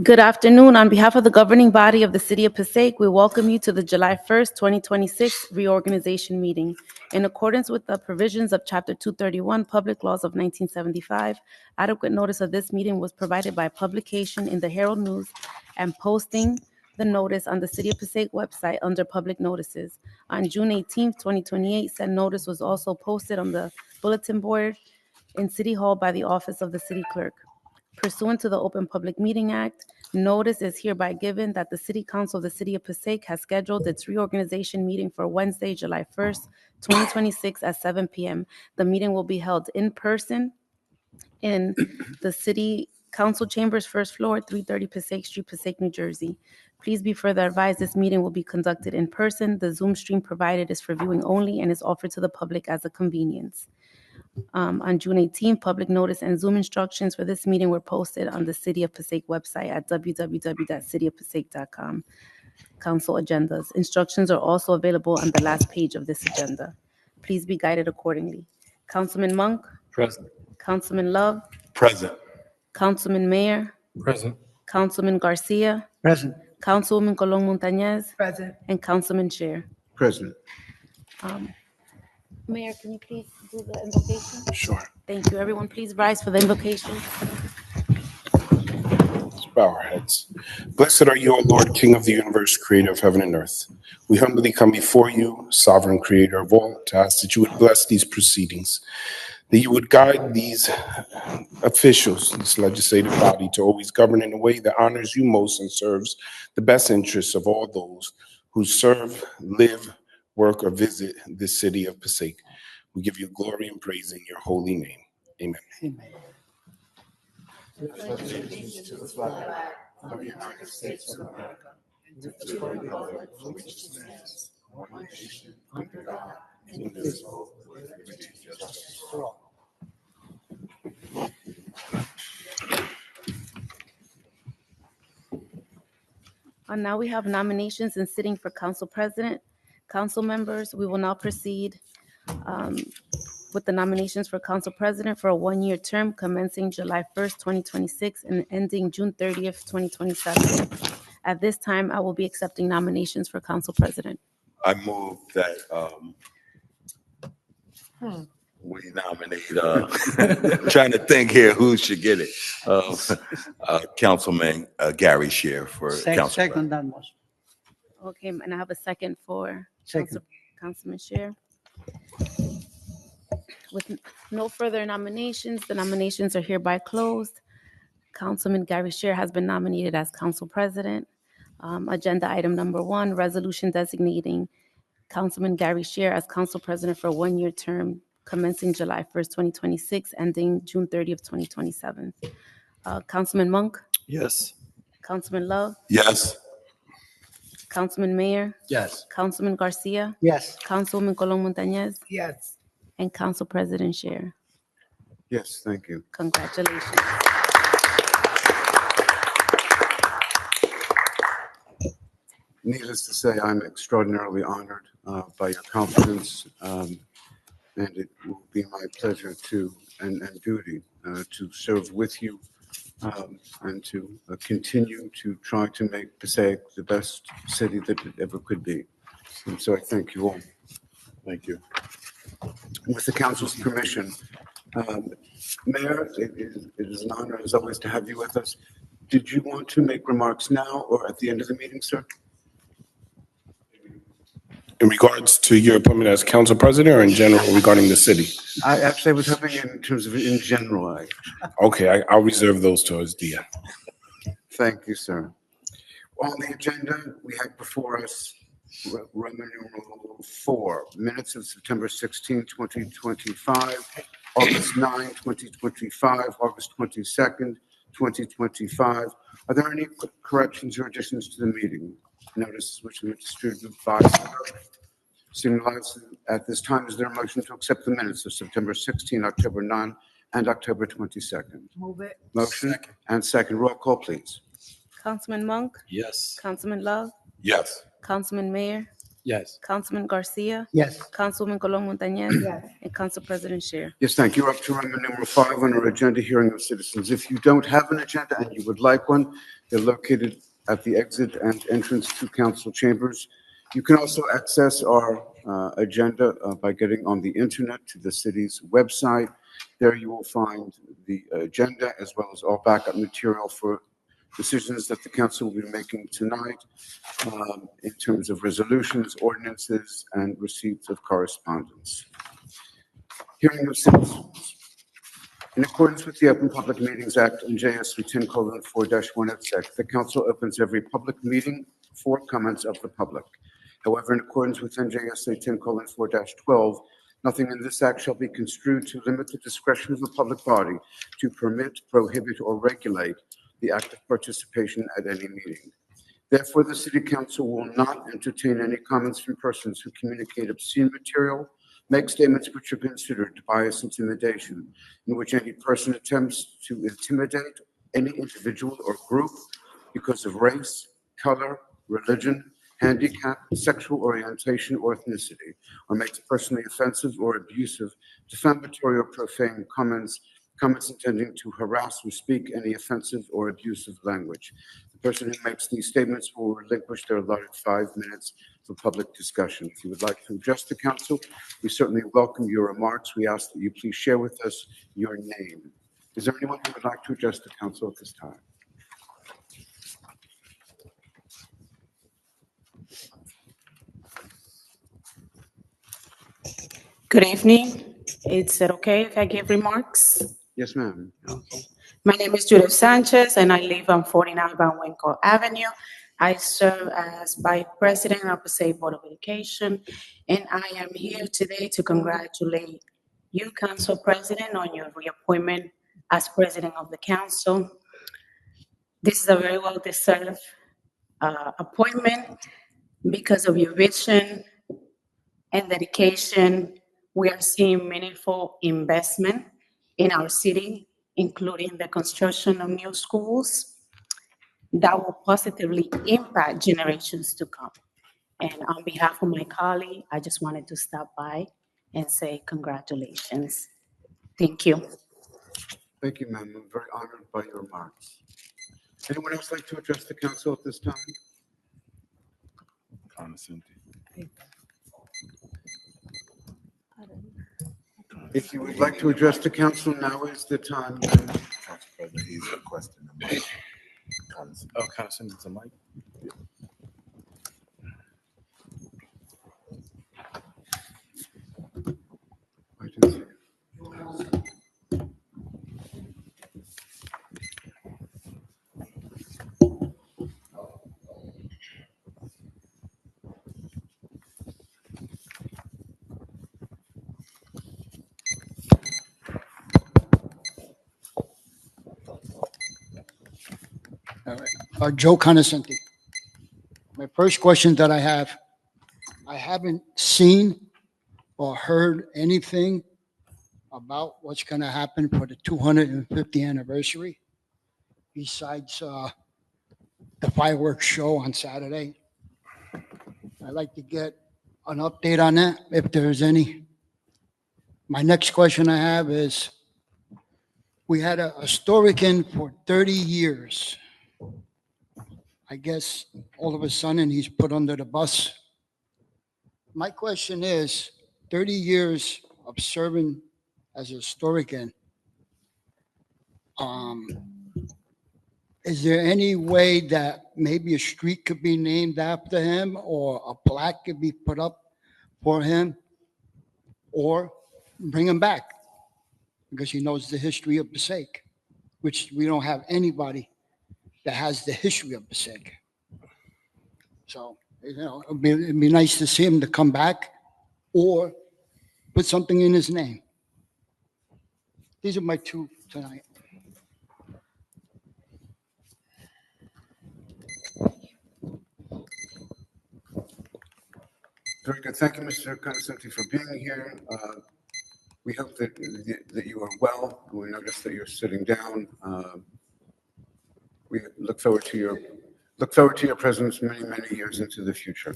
Good afternoon. On behalf of the governing body of the City of Passaic, we welcome you to the July 1st, 2026 reorganization meeting. In accordance with the provisions of Chapter 231, Public Laws of 1975, adequate notice of this meeting was provided by publication in the Herald News and posting the notice on the City of Passaic website under Public Notices. On June 18th, 2028, said notice was also posted on the bulletin board in City Hall by the Office of the City Clerk. Pursuant to the Open Public Meeting Act, notice is hereby given that the City Council of the City of Passaic has scheduled its reorganization meeting for Wednesday, July 1st, 2026 at 7 p.m. The meeting will be held in person in the City Council Chambers, first floor, 330 Passaic Street, Passaic, New Jersey. Please be further advised this meeting will be conducted in person. The Zoom stream provided is for viewing only and is offered to the public as a convenience. On June 18th, public notice and Zoom instructions for this meeting were posted on the City of Passaic website at www.cityofpassaic.com. Council agendas. Instructions are also available on the last page of this agenda. Please be guided accordingly. Councilman Monk, Present. Councilman Love, Present. Councilman Mayor, Present. Councilman Garcia, Present. Councilwoman Colon Montañez, Present. and Councilman Scher. Present. Mayor, can you please do the invocation? Sure. Thank you. Everyone, please rise for the invocation. Let's bow our heads. Blessed are you, O Lord, King of the universe, creator of heaven and earth. We humbly come before you, sovereign creator of all, to ask that you would bless these proceedings, that you would guide these officials, this legislative body, to always govern in a way that honors you most and serves the best interests of all those who serve, live, work, or visit this city of Passaic. We give you glory and praise in your holy name. Amen. Amen. To the flag of the United States of America, and to the republic for which it stands, one nation, under God, indivisible, with liberty and justice for all. Now we have nominations and sitting for council president. Council members, we will now proceed with the nominations for council president for a one-year term commencing July 1st, 2026 and ending June 30th, 2027. At this time, I will be accepting nominations for council president. I move that we nominate, trying to think here who should get it. Councilman Gary Scher for council Second president. that motion. Okay, and I have a second for Second. Councilman Scher. With no further nominations, the nominations are hereby closed. Councilman Gary Scher has been nominated as council president. Agenda item number 1, resolution designating Councilman Gary Scher as council president for a one-year term commencing July 1st, 2026, ending June 30th, 2027. Councilman Monk, Yes. Councilman Love, Yes. Councilman Mayor, Yes. Councilman Garcia, Yes. Councilwoman Colon Montañez, Yes. and Council President Scher. Yes, thank you. Congratulations. Needless to say, I'm extraordinarily honored by your confidence, and it will be my pleasure to and duty to serve with you and to continue to try to make Passaic the best city that it ever could be. And so I thank you all. Thank you. With the council's permission, Mayor, it is an honor as always to have you with us. Did you want to make remarks now or at the end of the meeting, sir? In regards to your appointment as council president or in general regarding the city? I actually was hoping in terms of in general. Okay, I'll reserve those towards the end. Thank you, sir. On the agenda, we have before us Roman numeral 4, minutes of September 16, 2025, August 9, 2025, August 22nd, 2025. Are there any corrections or additions to the meeting? Notices which were distributed by Seeing at this time, is there a motion to accept the minutes of September 16, October 9, and October 22nd? Move it. Motion and second. Roll call, please. Councilman Monk, Yes. Councilman Love, Yes. Councilman Mayor, Yes. Councilman Garcia, Yes. Councilwoman Colon Montañez, and Council President Scheer. Yes, thank you. Up to Amendment number 5 on our agenda, hearing of citizens. If you don't have an agenda and you would like one, they're located at the exit and entrance to council chambers. You can also access our agenda by getting on the internet to the city's website. There you will find the agenda as well as all backup material for decisions that the council will be making tonight in terms of resolutions, ordinances, and receipts of correspondence. Hearing of citizens. In accordance with the Open Public Meetings Act and JSC 10:4-1 et sec, the council opens every public meeting for comments of the public. However, in accordance with NJSA 10:4-12, nothing in this act shall be construed to limit the discretion of the public body to permit, prohibit, or regulate the active participation at any meeting. Therefore, the City Council will not entertain any comments from persons who communicate obscene material, make statements which are considered bias, intimidation, in which any person attempts to intimidate any individual or group because of race, color, religion, handicap, sexual orientation, or ethnicity, or makes personally offensive or abusive, defamatory or profane comments intending to harass or speak any offensive or abusive language. The person who makes these statements will relinquish their allotted 5 minutes for public discussion. If you would like to address the council, we certainly welcome your remarks. We ask that you please share with us your name. Is there anyone who would like to address the council at this time? Good evening. Is it okay if I give remarks? Yes, ma'am. My name is Judith Sanchez, and I live on 49 Van Winkle Avenue. I serve as Vice President of the Passaic Board of Education, and I am here today to congratulate you, Council President, on your reappointment as President of the Council. This is a very well-deserved appointment because of your vision and dedication. We are seeing meaningful investment in our city, including the construction of new schools that will positively impact generations to come. And on behalf of my colleague, I just wanted to stop by and say congratulations. Thank you. Thank you, ma'am. I'm very honored by your remarks. Anyone else like to address the council at this time? If you would like to address the council, now is the time. Council President, he's requesting a mic. Oh, Councilman, it's a mic. I didn't see it. All right. Joe Conoscenti. My first question that I have, I haven't seen or heard anything about what's going to happen for the 250th anniversary besides the fireworks show on Saturday. I'd like to get an update on that, if there's any. My next question I have is, we had a historican for 30 years. I guess all of a sudden he's put under the bus. My question is, 30 years of serving as a historian, is there any way that maybe a street could be named after him or a plaque could be put up for him, or bring him back? Because he knows the history of Passaic, which we don't have anybody that has the history of Passaic. So, it'd be nice to see him to come back or put something in his name. These are my two tonight. Very good. Thank you, Mr. Conoscenti, for being here. We hope that you are well. We notice that you're sitting down. We look forward to your look forward to your presence many, many years into the future.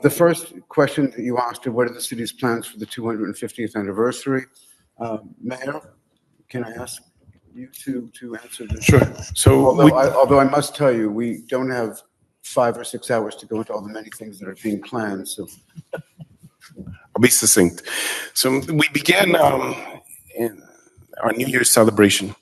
The first question that you asked are, what are the city's plans for the 250th anniversary? Mayor, can I ask you to answer this? Sure. So Although I must tell you, we don't have 5 or 6 hours to go into all the many things that are being planned, so. I'll be succinct. So we began in our New Year's celebration.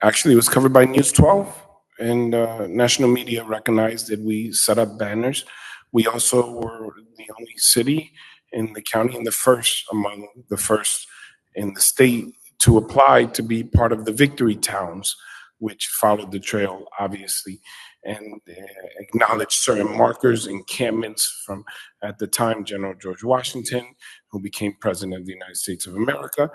Actually, it was covered by News 12, and national media recognized that we set up banners. We also were the only city in the county and the first among the first in the state to apply to be part of the Victory Towns, which followed the trail, obviously, and acknowledged certain markers, encampments from, at the time, General George Washington, who became President of the United States of America.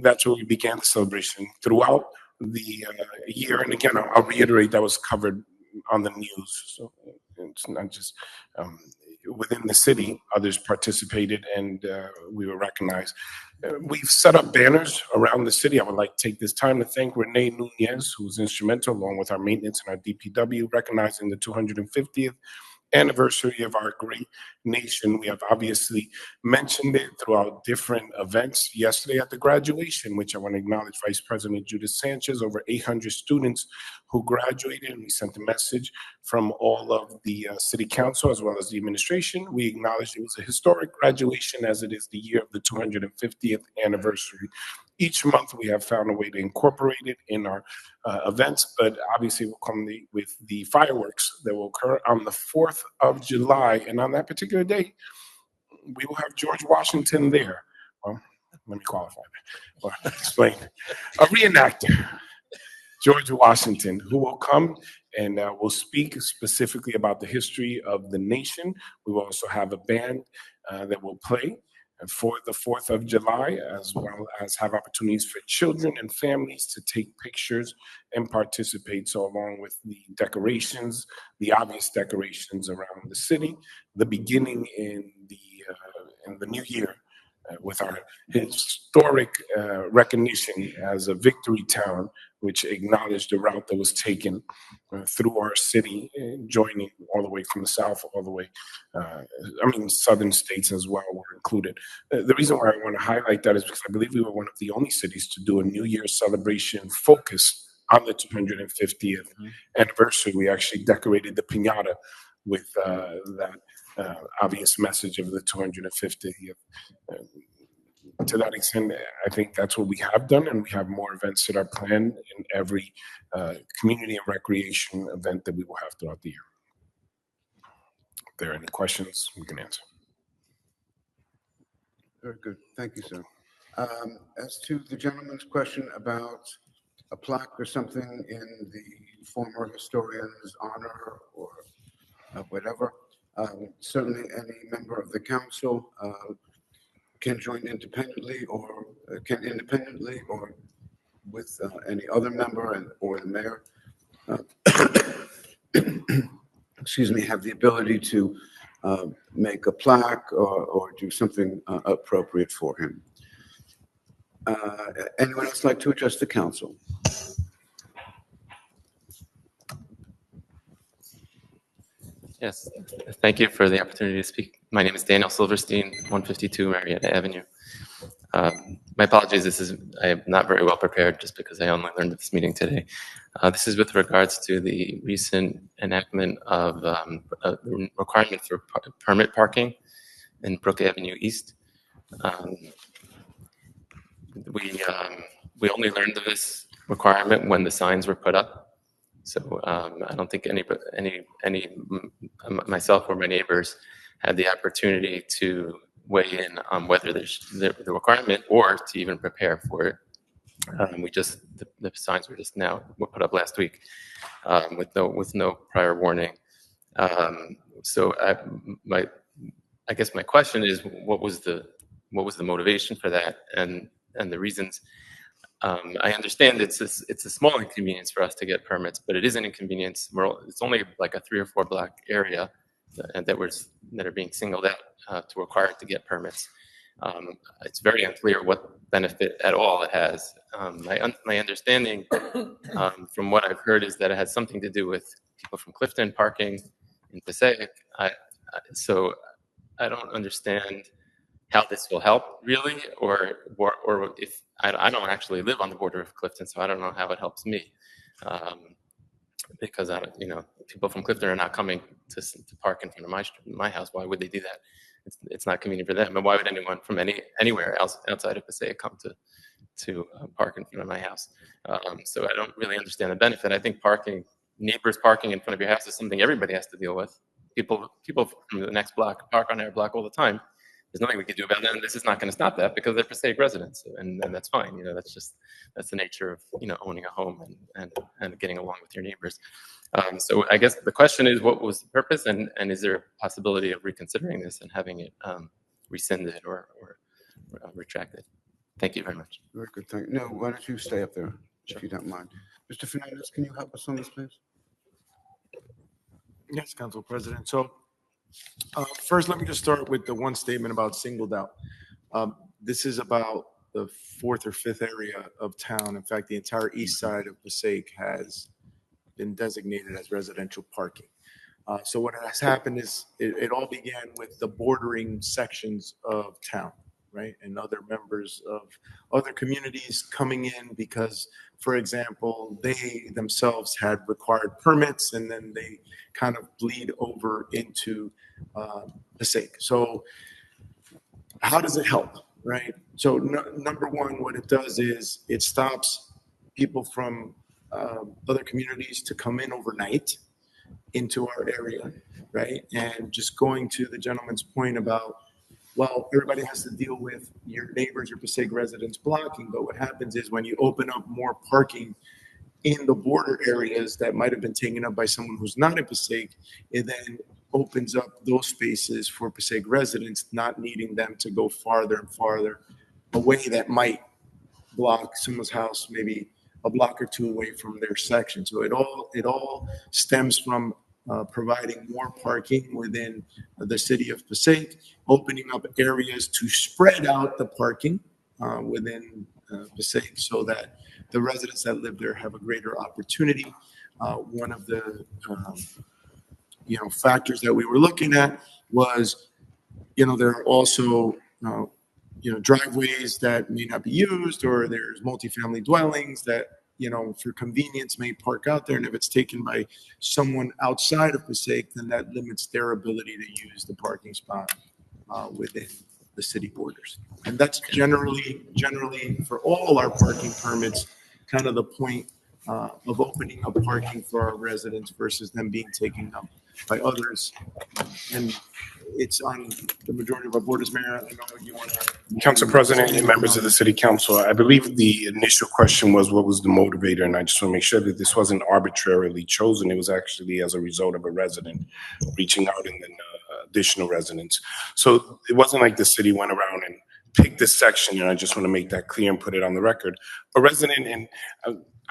That's where we began the celebration throughout the year. And again, I'll reiterate, that was covered on the news. So it's not just within the city, others participated, and we were recognized. We've set up banners around the city. I would like to take this time to thank Renee Nunez, who was instrumental, along with our maintenance and our DPW, recognizing the 250th anniversary of our great nation. We have obviously mentioned it throughout different events. Yesterday at the graduation, which I want to acknowledge Vice President Judith Sanchez, over 800 students who graduated, and we sent a message from all of the city council as well as the administration. We acknowledged it was a historic graduation, as it is the year of the 250th anniversary. Each month we have found a way to incorporate it in our events, but obviously we'll come with the fireworks that will occur on the 4th of July. And on that particular day, we will have George Washington there. Well, let me qualify that or explain. A reenactor, George Washington, who will come and will speak specifically about the history of the nation. We will also have a band that will play for the 4th of July, as well as have opportunities for children and families to take pictures and participate. So along with the decorations, the obvious decorations around the city, the beginning in the new year with our historic recognition as a victory town, which acknowledged the route that was taken through our city, joining all the way from the south, all the way, southern states as well were included. The reason why I want to highlight that is because I believe we were one of the only cities to do a New Year's celebration focused on the 250th anniversary. We actually decorated the piñata with that obvious message of the 250th. To that extent, I think that's what we have done, and we have more events that are planned in every community and recreation event that we will have throughout the year. If there are any questions, we can answer. Very good. Thank you, sir. As to the gentleman's question about a plaque or something in the former historian's honor or whatever, certainly any member of the council can join independently or with any other member or the mayor, excuse me, have the ability to make a plaque or do something appropriate for him. Anyone else like to address the council? Yes, thank you for the opportunity to speak. My name is Daniel Silverstein, 152 Marietta Avenue. My apologies, I am not very well prepared just because I only learned of this meeting today. This is with regards to the recent enactment of a requirement for permit parking in Brook Avenue East. We only learned of this requirement when the signs were put up. So I don't think myself or my neighbors had the opportunity to weigh in on whether there's the requirement or to even prepare for it. The signs were put up last week with no prior warning. So I guess my question is, what was the motivation for that and the reasons? I understand it's a small inconvenience for us to get permits, but it is an inconvenience. It's only like a 3 or 4 block area that are being singled out to require to get permits. It's very unclear what benefit at all it has. My understanding from what I've heard is that it has something to do with people from Clifton parking in Passaic. So I don't understand how this will help really, or if I don't actually live on the border of Clifton, so I don't know how it helps me. Because people from Clifton are not coming to park in front of my house. Why would they do that? It's not convenient for them. And why would anyone from anywhere else outside of Passaic come to park in front of my house? So I don't really understand the benefit. I think neighbors parking in front of your house is something everybody has to deal with. People from the next block park on their block all the time. There's nothing we can do about that, and this is not going to stop that because they're Passaic residents, and that's fine. That's the nature of owning a home and getting along with your neighbors. So I guess the question is, what was the purpose, and is there a possibility of reconsidering this and having it rescinded or retracted? Thank you very much. Very good, thank you. No, why don't you stay up there, if you don't mind. Mr. Fernandez, can you help us on this, please? Yes, Council President. So first, let me just start with the one statement about singled out. This is about the fourth or fifth area of town. In fact, the entire east side of Passaic has been designated as residential parking. So what has happened is it all began with the bordering sections of town, right? And other members of other communities coming in because, for example, they themselves had required permits, and then they kind of bleed over into Passaic. So how does it help, right? So number one, what it does is it stops people from other communities to come in overnight into our area, right? And just going to the gentleman's point about, well, everybody has to deal with your neighbors, your Passaic residents blocking, but what happens is when you open up more parking in the border areas that might have been taken up by someone who's not in Passaic, it then opens up those spaces for Passaic residents, not needing them to go farther and farther away that might block someone's house maybe a block or two away from their section. So it all stems from providing more parking within the city of Passaic, opening up areas to spread out the parking within Passaic so that the residents that live there have a greater opportunity. One of the factors that we were looking at was, there are also driveways that may not be used, or there's multifamily dwellings that, for convenience may park out there. And if it's taken by someone outside of Passaic, then that limits their ability to use the parking spot within the city borders. And that's generally for all our parking permits, kind of the point of opening up parking for our residents versus them being taken up by others. And it's on the majority of our borders. Mayor, I know you want to. Council President and members of the City Council, I believe the initial question was what was the motivator, and I just want to make sure that this wasn't arbitrarily chosen. It was actually as a result of a resident reaching out and then additional residents. So it wasn't like the city went around and picked this section, and I just want to make that clear and put it on the record. A resident, and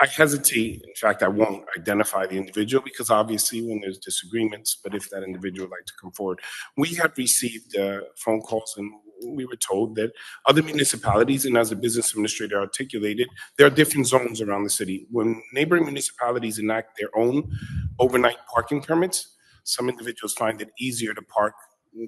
I hesitate, in fact, I won't identify the individual because obviously when there's disagreements, but if that individual would like to come forward, we have received phone calls and we were told that other municipalities, and as the business administrator articulated, there are different zones around the city. When neighboring municipalities enact their own overnight parking permits, some individuals find it easier to park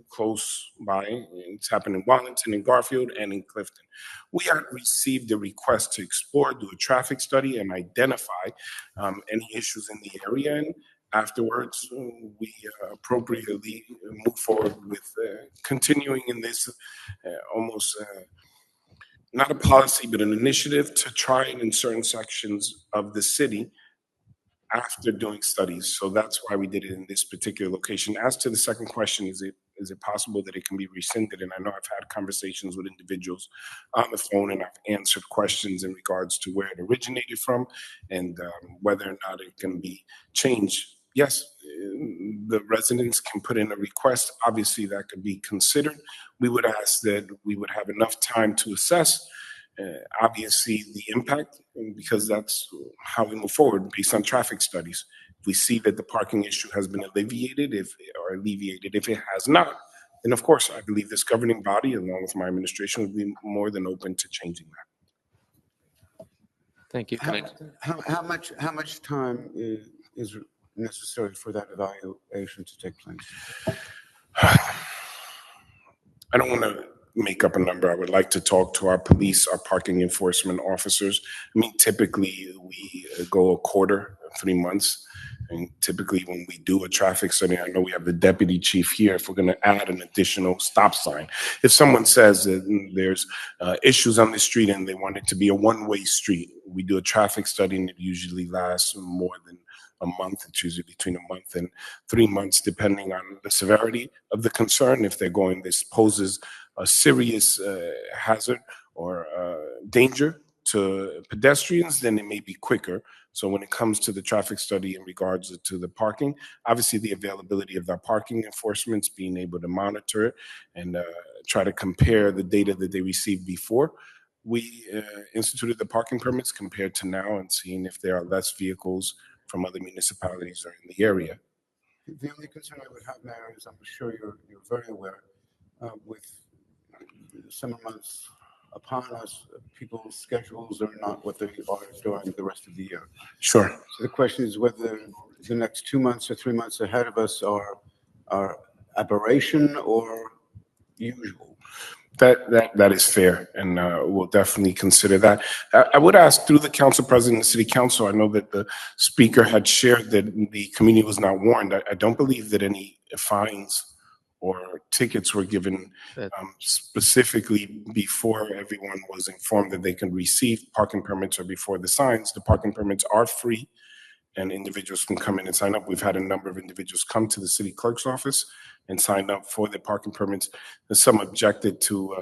close by. It's happened in Wallington, in Garfield, and in Clifton. We had received a request to explore, do a traffic study, and identify any issues in the area. And afterwards, we appropriately move forward with continuing in this almost not a policy, but an initiative to try and in certain sections of the city after doing studies. So that's why we did it in this particular location. As to the second question, is it possible that it can be rescinded? And I know I've had conversations with individuals on the phone, and I've answered questions in regards to where it originated from and whether or not it can be changed. Yes, the residents can put in a request. Obviously, that could be considered. We would ask that we would have enough time to assess obviously the impact, because that's how we move forward based on traffic studies. If we see that the parking issue has been alleviated, if it has not, And of course, I believe this governing body, along with my administration, would be more than open to changing that. Thank you. Can I, How much time is necessary for that evaluation to take place? I don't want to make up a number. I would like to talk to our police, our parking enforcement officers. I mean, typically we go a quarter, 3 months. And typically when we do a traffic study, I know we have the deputy chief here, if we're going to add an additional stop sign. If someone says that there's issues on the street and they want it to be a one-way street, we do a traffic study and it usually lasts more than a month. It's usually between a month and 3 months, depending on the severity of the concern. If they're going, this poses a serious hazard or danger to pedestrians, then it may be quicker. So when it comes to the traffic study in regards to the parking, obviously the availability of our parking enforcements, being able to monitor it and try to compare the data that they received before we instituted the parking permits compared to now, and seeing if there are less vehicles from other municipalities or in the area. The only concern I would have, Mayor, is I'm sure you're very aware, with summer months upon us, people's schedules are not what they are during the rest of the year. Sure. So the question is whether the next 2 months or 3 months ahead of us are aberration or usual. That is fair, and we'll definitely consider that. I would ask through the council president and city council, I know that the speaker had shared that the community was not warned. I don't believe that any fines or tickets were given specifically before everyone was informed that they can receive parking permits or before the signs. The parking permits are free and individuals can come in and sign up. We've had a number of individuals come to the city clerk's office and signed up for their parking permits. And some objected to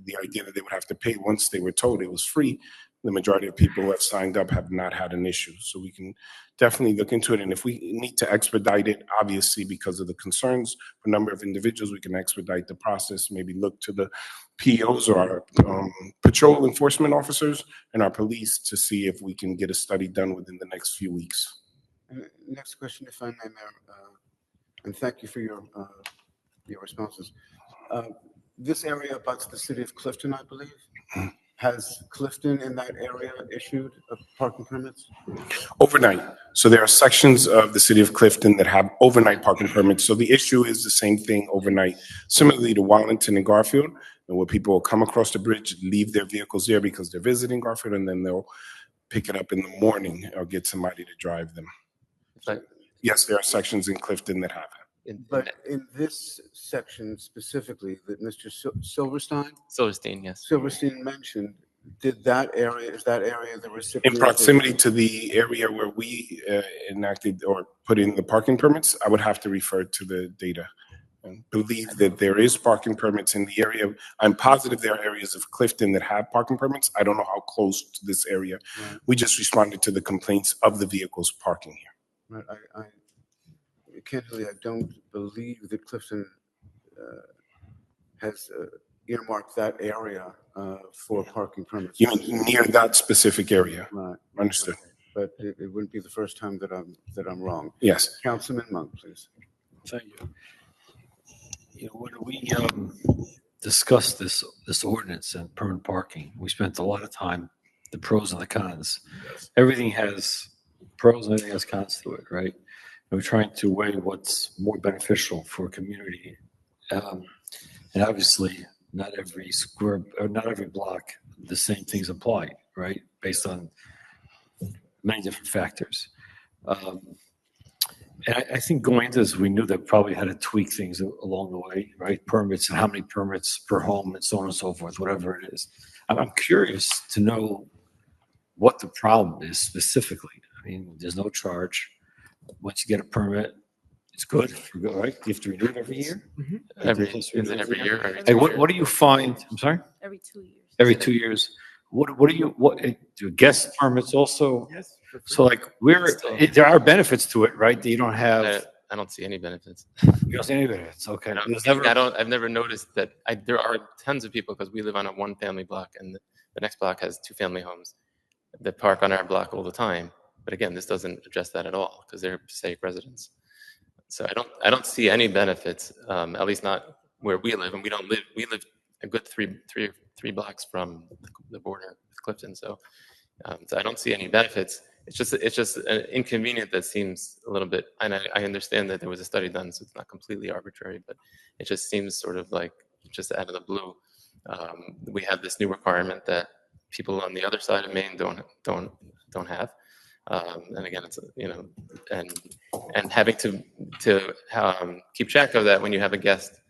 the idea that they would have to pay once they were told it was free. The majority of people who have signed up have not had an issue. So we can definitely look into it. And if we need to expedite it, obviously because of the concerns for a number of individuals, we can expedite the process, maybe look to the POs or our patrol enforcement officers and our police to see if we can get a study done within the next few weeks. Next question, if I may, Mayor, and thank you for your responses. This area abuts the city of Clifton, I believe. Has Clifton in that area issued parking permits? Overnight. So there are sections of the city of Clifton that have overnight parking permits. So the issue is the same thing overnight, similarly to Wallington and Garfield, and where people will come across the bridge, leave their vehicles there because they're visiting Garfield, and then they'll pick it up in the morning or get somebody to drive them. Yes, there are sections in Clifton that have it. But in this section specifically that Mr. Silverstein yes. Silverstein mentioned, is that area the recipient? In proximity to the area where we enacted or put in the parking permits, I would have to refer to the data and believe that there is parking permits in the area. I'm positive there are areas of Clifton that have parking permits. I don't know how close to this area. Right. We just responded to the complaints of the vehicles parking here. Right. Candidly, I don't believe that Clifton has earmarked that area for parking permits. You mean near that specific area? Right. Understood. But it wouldn't be the first time that I'm wrong. Yes. Councilman Monk, please. Thank you. You know, when we discussed this ordinance and permanent parking, we spent a lot of time, the pros and the cons. Everything has pros and everything has cons to it, right? And we're trying to weigh what's more beneficial for a community. And obviously, not every square or not every block, the same things apply, right? Based on many different factors. And I think going into this, we knew that probably had to tweak things along the way, right? Permits and how many permits per home and so on and so forth, whatever it is. I'm curious to know what the problem is specifically. I mean, there's no charge. Once you get a permit, it's good, right? You have to renew it every year? Every year? Or Hey, what do you find? I'm sorry? Every 2 years. Every 2 years. What do guest permits also? Yes. So like there are benefits to it, right? That you don't have. I don't see any benefits. You don't see any benefits. Okay. I've never noticed that. There are tons of people, because we live on a one-family block, and the next block has two-family homes that park on our block all the time. But again, this doesn't address that at all because they're Passaic residents. So I don't see any benefits, at least not where we live, and we live a good three blocks from the border with Clifton. So I don't see any benefits. It's just an inconvenient that seems a little bit, and I understand that there was a study done, so it's not completely arbitrary, but it just seems sort of like just out of the blue. We have this new requirement that people on the other side of Maine don't have. And again, it's and having to keep track of that when you have a guest,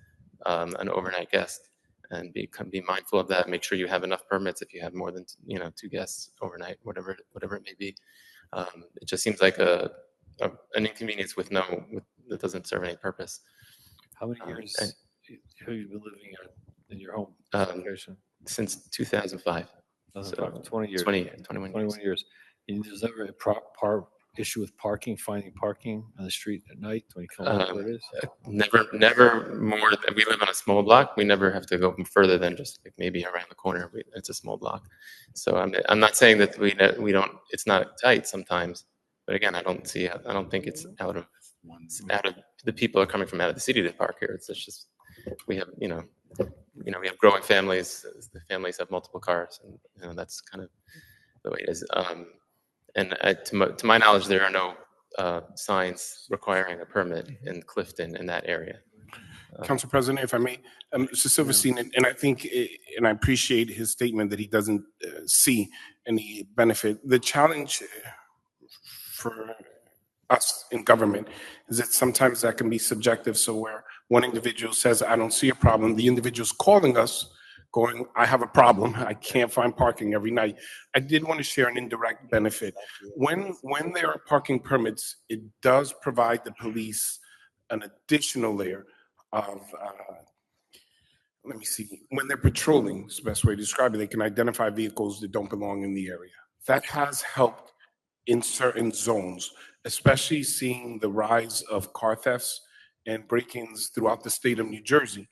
an overnight guest, and be mindful of that. Make sure you have enough permits if you have more than 2 guests overnight, whatever it may be. It just seems like an inconvenience that doesn't serve any purpose. How many years have you been living in your home location? Since 2005. So 20 years. 21 years. And there's never a issue with finding parking on the street at night when you come out where it is? Never more. We live on a small block. We never have to go further than just like maybe around the corner. It's a small block. So I'm not saying that we don't. It's not tight sometimes, but again, I don't think it's out of the people are coming from out of the city to park here. It's just we have we have growing families. The families have multiple cars, and that's kind of the way it is. And to my knowledge, there are no signs requiring a permit in Clifton in that area. Council President, if I may, Mr. Silverstein, and I think, and I appreciate his statement that he doesn't see any benefit. The challenge for us in government is that sometimes that can be subjective. So where one individual says, I don't see a problem, the individual's calling us going, I have a problem. I can't find parking every night. I did want to share an indirect benefit. When there are parking permits, it does provide the police an additional layer of, let me see, when they're patrolling, is the best way to describe it, they can identify vehicles that don't belong in the area. That has helped in certain zones, especially seeing the rise of car thefts and break-ins throughout the state of New Jersey.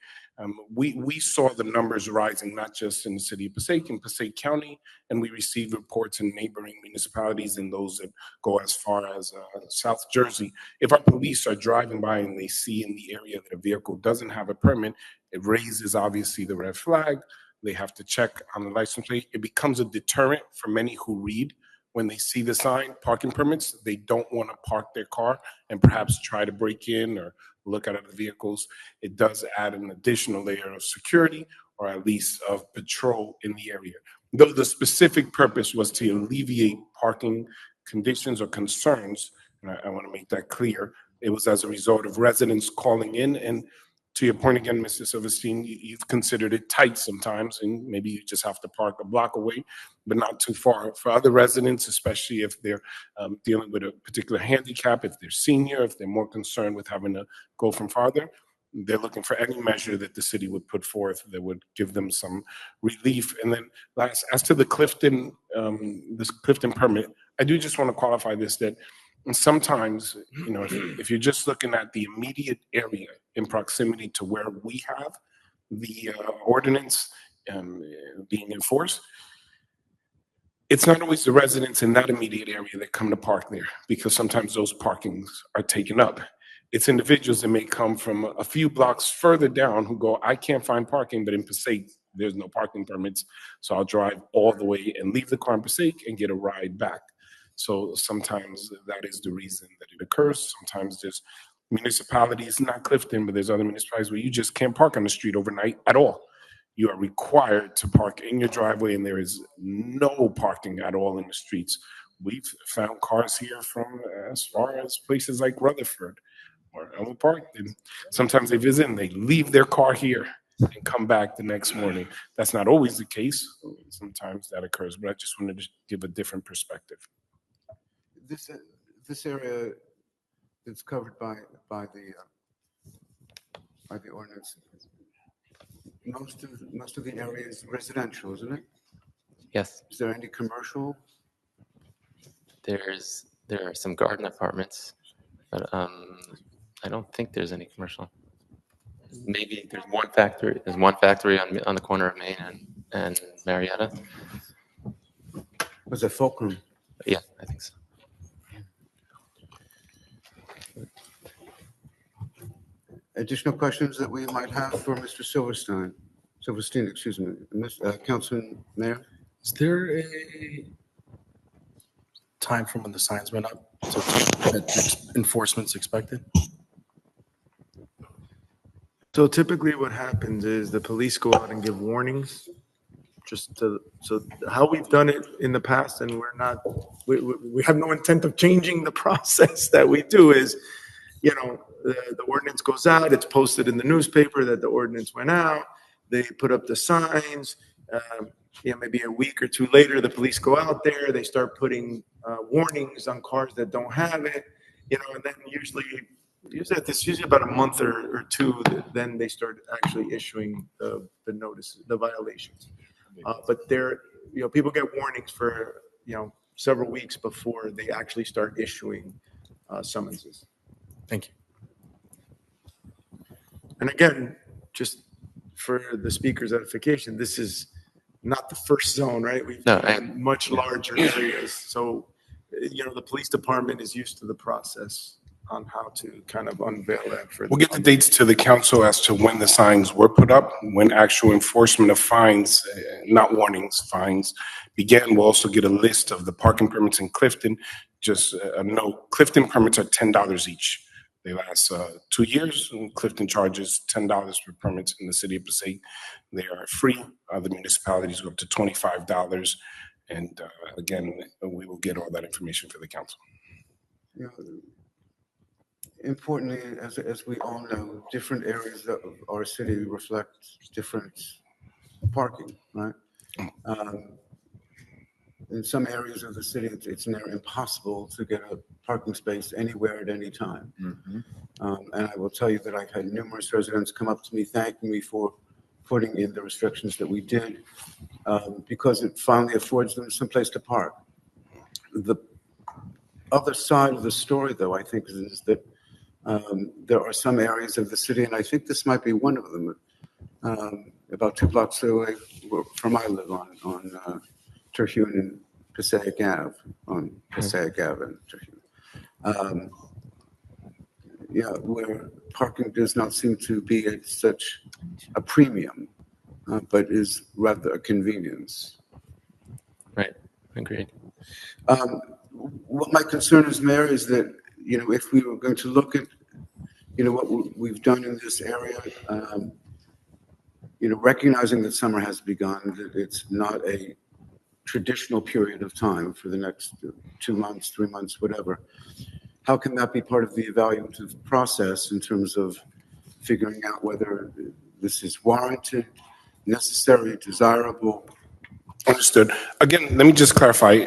We saw the numbers rising, not just in the city of Passaic, in Passaic County, and we received reports in neighboring municipalities and those that go as far as South Jersey. If our police are driving by and they see in the area that a vehicle doesn't have a permit, it raises obviously the red flag. They have to check on the license plate. It becomes a deterrent for many who read. When they see the sign, parking permits, they don't want to park their car and perhaps try to break in or look at other vehicles. It does add an additional layer of security or at least of patrol in the area. Though the specific purpose was to alleviate parking conditions or concerns, and I want to make that clear, it was as a result of residents calling in. And to your point again, Mr. Silverstein, you've considered it tight sometimes, and maybe you just have to park a block away, but not too far. For other residents, especially if they're dealing with a particular handicap, if they're senior, if they're more concerned with having to go from farther, they're looking for any measure that the city would put forth that would give them some relief. And then last, as to the Clifton, this Clifton permit, I do just want to qualify this, that sometimes, if you're just looking at the immediate area in proximity to where we have the ordinance being enforced, it's not always the residents in that immediate area that come to park there, because sometimes those parkings are taken up. It's individuals that may come from a few blocks further down who go, I can't find parking, but in Passaic, there's no parking permits, so I'll drive all the way and leave the car in Passaic and get a ride back. So sometimes that is the reason that it occurs. Sometimes there's municipalities, not Clifton, but there's other municipalities where you just can't park on the street overnight at all. You are required to park in your driveway, and there is no parking at all in the streets. We've found cars here from as far as places like Rutherford or Elmer Park, and sometimes they visit and they leave their car here and come back the next morning. That's not always the case. Sometimes that occurs, but I just wanted to give a different perspective. This area that's covered by the ordinance, most of the area is residential, isn't it? Yes. Is there any commercial? There are some garden apartments, but I don't think there's any commercial. Maybe there's one factory. There's one factory on the corner of Main and Marietta. Was it Fulcrum? Yeah, I think so. Additional questions that we might have for Mr. Silverstein, excuse me. Councilman Mayor? Is there a time from when the signs went up that enforcement's expected? So typically what happens is the police go out and give warnings so how we've done it in the past, and we have no intent of changing the process that we do is, the ordinance goes out, it's posted in the newspaper that the ordinance went out, they put up the signs, maybe a week or two later, the police go out there, they start putting warnings on cars that don't have it, and then usually about a month or two, then they start actually issuing the notices, the violations. But people get warnings for, several weeks before they actually start issuing summonses. Thank you. And again, just for the speaker's edification, this is not the first zone, right? We've done much larger areas. So, the police department is used to the process on how to kind of unveil that for. We'll get the dates to the council as to when the signs were put up, when actual enforcement of fines, not warnings, fines began. We'll also get a list of the parking permits in Clifton. Just a note, Clifton permits are $10 each. They last 2 years, and Clifton charges $10 for permits in the city of Passaic. They are free. Other municipalities go up to $25. And again, we will get all that information for the council. Importantly, as we all know, different areas of our city reflect different parking, right? In some areas of the city, it's near impossible to get a parking space anywhere at any time. And I will tell you that I've had numerous residents come up to me thanking me for putting in the restrictions that we did, because it finally affords them some place to park. The other side of the story, though, I think, is that there are some areas of the city, and I think this might be one of them, about 2 blocks away from I live on Terhune and Passaic Ave, on Passaic Ave and Terhune. Where parking does not seem to be at such a premium, but is rather a convenience. Right, agreed. What my concern is, Mayor, is that, if we were going to look at, what we've done in this area, recognizing that summer has begun, that it's not a traditional period of time for the next 2 months, 3 months, whatever. How can that be part of the evaluative process in terms of figuring out whether this is warranted, necessary, desirable? Understood. Again, let me just clarify.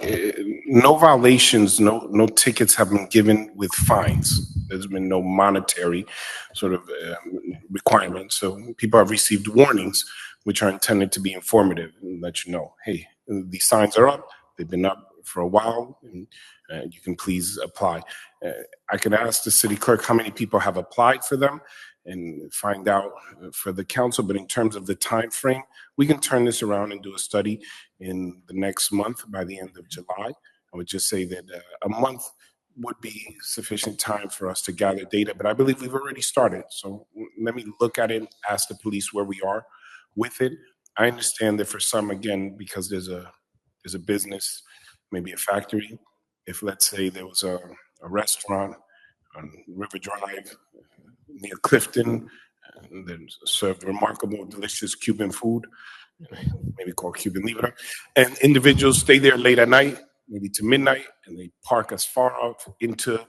No violations, no tickets have been given with fines. There's been no monetary sort of requirement. So people have received warnings, which are intended to be informative and let you know, hey, these signs are up. They've been up for a while, and you can please apply. I can ask the city clerk how many people have applied for them and find out for the council. But in terms of the time frame, we can turn this around and do a study in the next month by the end of July. I would just say that a month would be sufficient time for us to gather data, but I believe we've already started. So let me look at it, ask the police where we are with it. I understand that for some, again, because there's a business, maybe a factory. If, let's say, there was a restaurant on River Drive near Clifton that served remarkable, delicious Cuban food, maybe called Cuban Libra, and individuals stay there late at night, maybe to midnight, and they park as far out into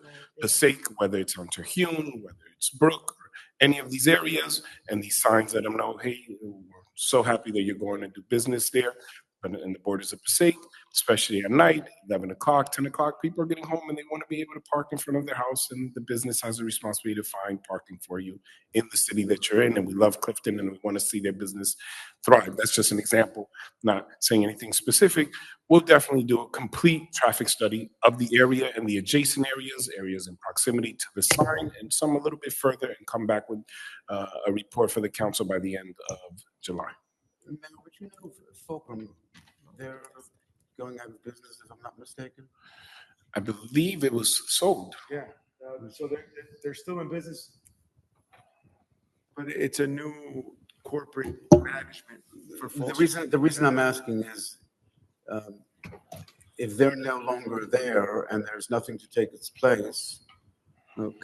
Passaic, whether it's on Terhune, whether it's Brook, or any of these areas, and these signs let them know, hey, we're so happy that you're going to do business there, but in the borders of Passaic, especially at night, 11 o'clock, 10 o'clock, people are getting home and they want to be able to park in front of their house, and the business has a responsibility to find parking for you in the city that you're in. And we love Clifton and we want to see their business thrive. That's just an example, not saying anything specific. We'll definitely do a complete traffic study of the area and the adjacent areas in proximity to the sign, and some a little bit further, and come back with a report for the council by the end of July. Now, would you know if Fulcrum, they're going out of business, if I'm not mistaken? I believe it was sold. Yeah, so they're still in business. But it's a new corporate management for The false. reason I'm asking is, if they're no longer there and there's nothing to take its place,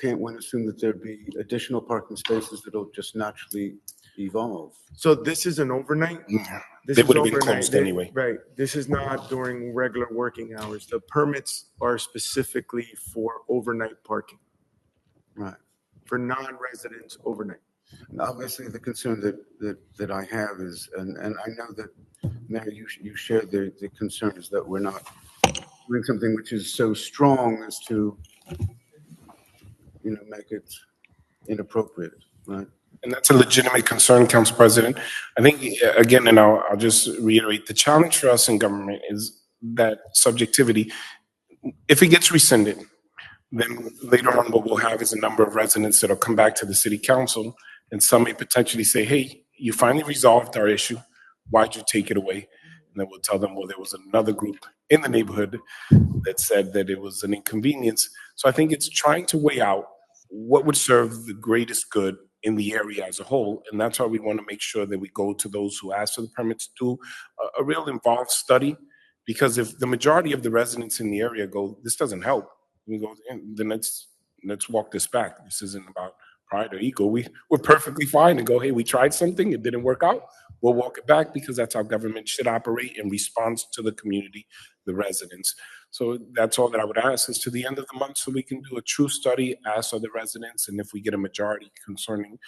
can't one assume that there'd be additional parking spaces that'll just naturally evolve? So this is an overnight? This They is would have been overnight. closed anyway. Right. This is not during regular working hours. The permits are specifically for overnight parking, Right. for non-residents overnight. And obviously, the concern that I have is, and I know that, Mayor, you share the concerns that we're not doing something which is so strong as to, make it inappropriate, right? And that's a legitimate concern, Council President. I think, again, and I'll just reiterate, the challenge for us in government is that subjectivity. If it gets rescinded, then later on what we'll have is a number of residents that'll come back to the city council, and some may potentially say, hey, you finally resolved our issue. Why'd you take it away? And then we'll tell them, well, there was another group in the neighborhood that said that it was an inconvenience. So I think it's trying to weigh out what would serve the greatest good in the area as a whole. And that's why we want to make sure that we go to those who ask for the permits, do a real involved study. Because if the majority of the residents in the area go, this doesn't help, we go, then let's walk this back. This isn't about pride or ego. We're perfectly fine to go, hey, we tried something, it didn't work out. We'll walk it back because that's how government should operate in response to the community, the residents. So that's all that I would ask is to the end of the month so we can do a true study, ask other residents, and if we get a majority concerning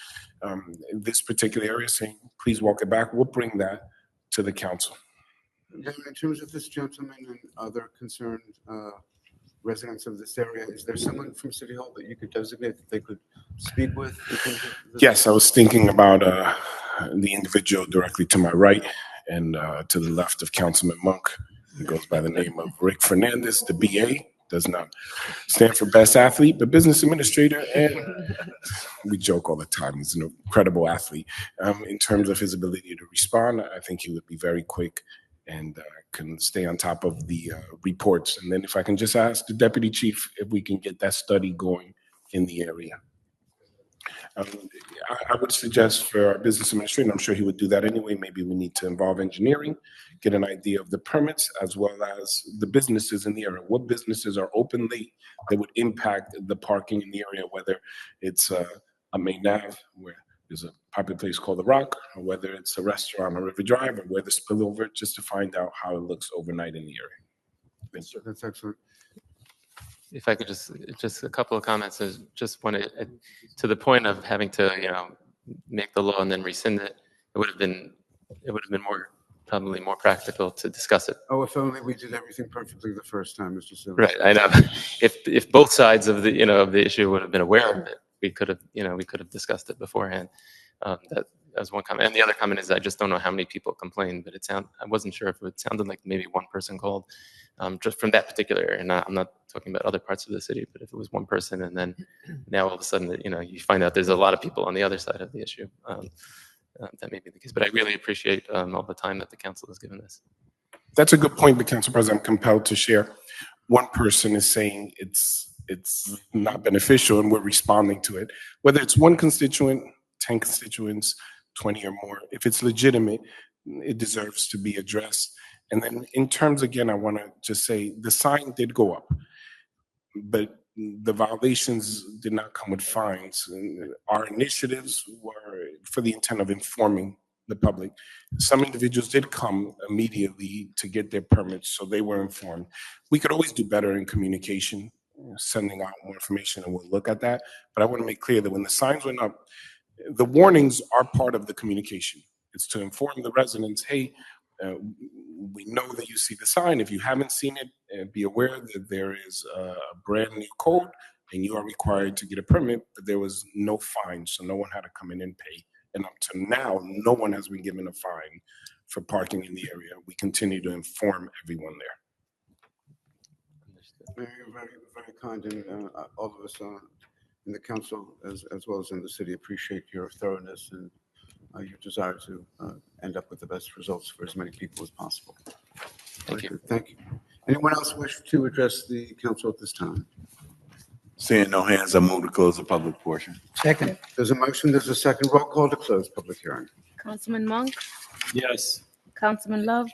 this particular area saying, please walk it back, we'll bring that to the council. Now, in terms of this gentleman and other concerned residents of this area, is there someone from City Hall that you could designate that they could speak with? In terms of this? Yes, I was thinking about the individual directly to my right and to the left of Councilman Monk. He goes by the name of Rick Fernandez, the BA. Does not stand for best athlete, but business administrator. And we joke all the time. He's an incredible athlete. In terms of his ability to respond, I think he would be very quick and can stay on top of the reports. And then if I can just ask the deputy chief if we can get that study going in the area. I would suggest for our business administrator, I'm sure he would do that anyway, maybe we need to involve engineering, get an idea of the permits as well as the businesses in the area. What businesses are open late that would impact the parking in the area, whether it's a Main Ave where there's a popular place called The Rock, or whether it's a restaurant on River Drive, or where the spillover, just to find out how it looks overnight in the area. Thank you. That's excellent. If I could just a couple of comments. I just wanted to the point of having to make the law and then rescind it. It would have been probably more practical to discuss it. Oh, if only we did everything perfectly the first time, Mr. Silva. Right, I know. If both sides of the of the issue would have been aware of it, we could have discussed it beforehand. That was one comment. And the other comment is I just don't know how many people complained, but I wasn't sure if it sounded like maybe one person called. Just from that particular area, and I'm not talking about other parts of the city, but if it was one person and then now all of a sudden, you find out there's a lot of people on the other side of the issue, that may be the case. But I really appreciate all the time that the council has given this. That's a good point, the Council President. I'm compelled to share. One person is saying it's not beneficial and we're responding to it. Whether it's one constituent, 10 constituents, 20 or more, if it's legitimate, it deserves to be addressed. And then in terms, again, I want to just say the sign did go up, but the violations did not come with fines. Our initiatives were for the intent of informing the public. Some individuals did come immediately to get their permits, so they were informed. We could always do better in communication, sending out more information, and we'll look at that. But I want to make clear that when the signs went up, the warnings are part of the communication. It's to inform the residents, hey, we know that you see the sign. If you haven't seen it, be aware that there is a brand new code and you are required to get a permit, but there was no fine, so no one had to come in and pay. And up to now, no one has been given a fine for parking in the area. We continue to inform everyone there. Mayor, you're very, very kind, and all of us in the council, as well as in the city, appreciate your thoroughness and your desire to end up with the best results for as many people as possible. Thank you. Thank you. Anyone else wish to address the council at this time? Seeing no hands, I move to close the public portion. Second. There's a motion, there's a second. Roll call to close public hearing. Councilman Monk, Yes. Councilman Love,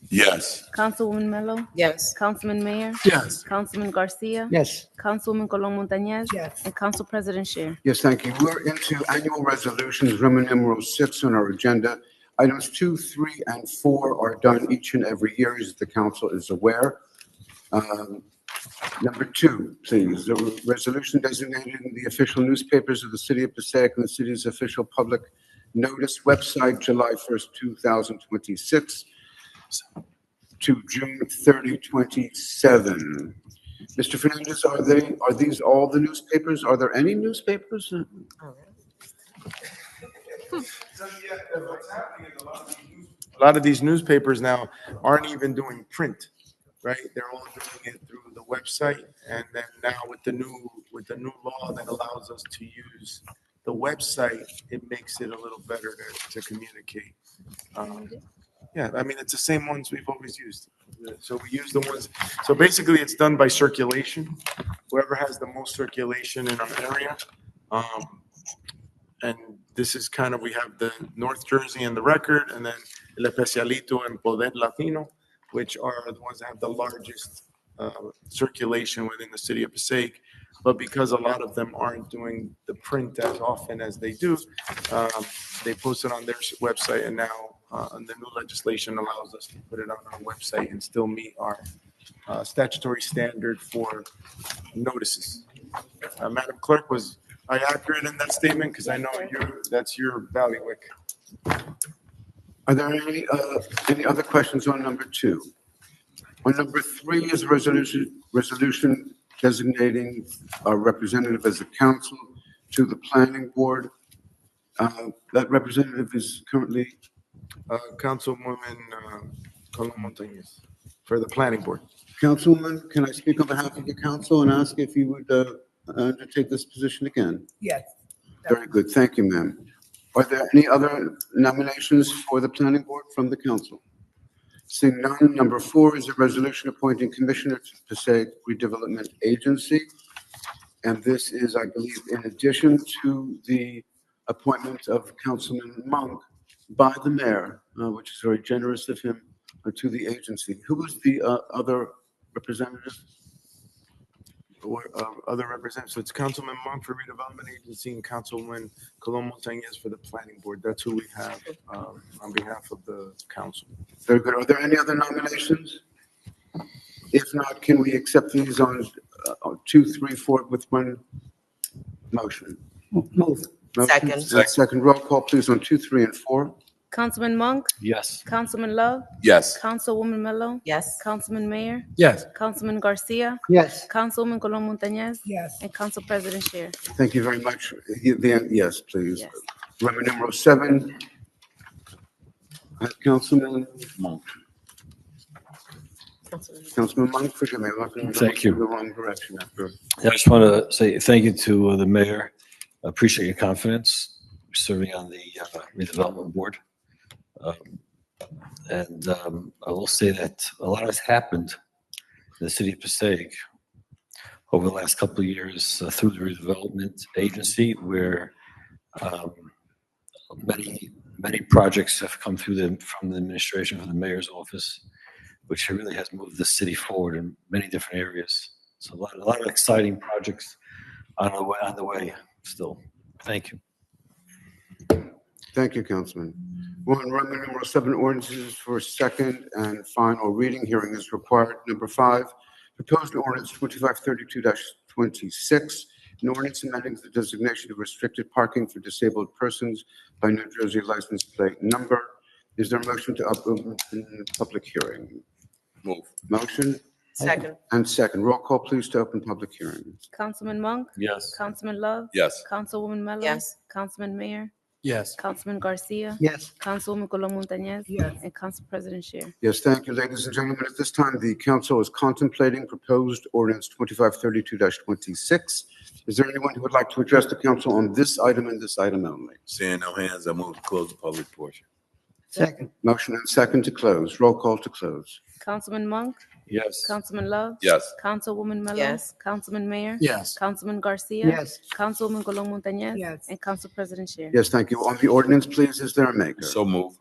Yes. Councilwoman Mello, Yes. Councilman Mayor, Yes. Councilman Garcia, Yes. Councilwoman Colon Montañez, Yes. and Council President Scheer. Yes, thank you. We're into annual resolutions, Roman numeral 6 on our agenda. Items 2, 3, and 4 are done each and every year, as the council is aware. Number 2, please. The resolution designating the official newspapers of the city of Passaic and the city's official public notice website, July 1st, 2026 to June 30, 27. Mr. Fernandez, are these all the newspapers? Are there any newspapers? A lot of these newspapers now aren't even doing print, right? They're all doing it through the website, and then now with the new law that allows us to use the website, it makes it a little better to communicate. Yeah, I mean, it's the same ones we've always used. So we use the ones, so basically it's done by circulation, whoever has the most circulation in our area. And this is kind of, we have the North Jersey and the Record, and then El Especialito and Poder Latino, which are the ones that have the largest circulation within the city of Passaic. But because a lot of them aren't doing the print as often as they do, they post it on their website, and now the new legislation allows us to put it on our website and still meet our statutory standard for notices. Madam Clerk, was I accurate in that statement? Because I know that's your bailiwick. Are there any other questions on number 2? On number 3 is a resolution designating a representative as a counsel to the planning board. That representative is currently Councilwoman Colon Montañez for the planning board. Councilwoman. Can I speak on behalf of the council and ask if you would undertake this position again? Yes. Very good. Thank you, ma'am. Are there any other nominations for the planning board from the council? Seeing none, number 4 is a resolution appointing commissioner to Passaic Redevelopment Agency. And this is, I believe, in addition to the appointment of Councilman Monk by the mayor, which is very generous of him, to the agency. Who was the other representative? Or other representatives. So it's Councilman Monk for Redevelopment Agency and Councilwoman Colon Montañez for the planning board. That's who we have on behalf of the council. Very good. Are there any other nominations? If not, can we accept these on 2, 3, 4 with one motion? Move. Motion. Second. Roll call, please, on 2, 3, and 4. Councilman Monk, Yes. Councilman Love, Yes. Councilwoman Mello, Yes. Councilman Mayor, Yes. Councilman Garcia, Yes. Councilwoman Colon Montañez, Yes. and Council President Scheer. Thank you very much. Yes, please. Yes. Roman numeral 7. Councilman Monk. Councilman Monk, forgive me, I'm not going to Thank you. go the wrong direction after. I just want to say thank you to the mayor. I appreciate your confidence serving on the redevelopment board. I will say that a lot has happened in the city of Passaic over the last couple of years through the redevelopment agency, where many projects have come through from the administration, from the mayor's office, which really has moved the city forward in many different areas. So a lot of exciting projects on the way still. Thank you. Thank you, Councilman. We're on Roman numeral 7, ordinances for second and final reading. Hearing is required. Number 5, proposed ordinance 2532-26, an ordinance amending the designation of restricted parking for disabled persons by New Jersey license plate number. Is there a motion to open the public hearing? Move. Motion Second. and second. Roll call, please, to open public hearing. Councilman Monk, Yes. Councilman Love, Yes. Councilwoman Mello, Yes. Councilman Mayor, Yes. Councilman Garcia, Yes. Councilwoman Colon Montañez, Yes. and Council President Scheer. Yes, thank you, ladies and gentlemen. At this time, the council is contemplating proposed ordinance 2532-26. Is there anyone who would like to address the council on this item and this item only? Seeing no hands, I move to close the public portion. Second. Motion and second to close. Roll call to close. Councilman Monk, Yes. Councilman Love? Yes. Councilwoman Mello? Yes. Councilman Mayor? Yes. Councilman Garcia? Yes. Councilwoman Colon Montañez? Yes. And Council President Sher? Yes, thank you. On the ordinance, please, is there a maker? So move.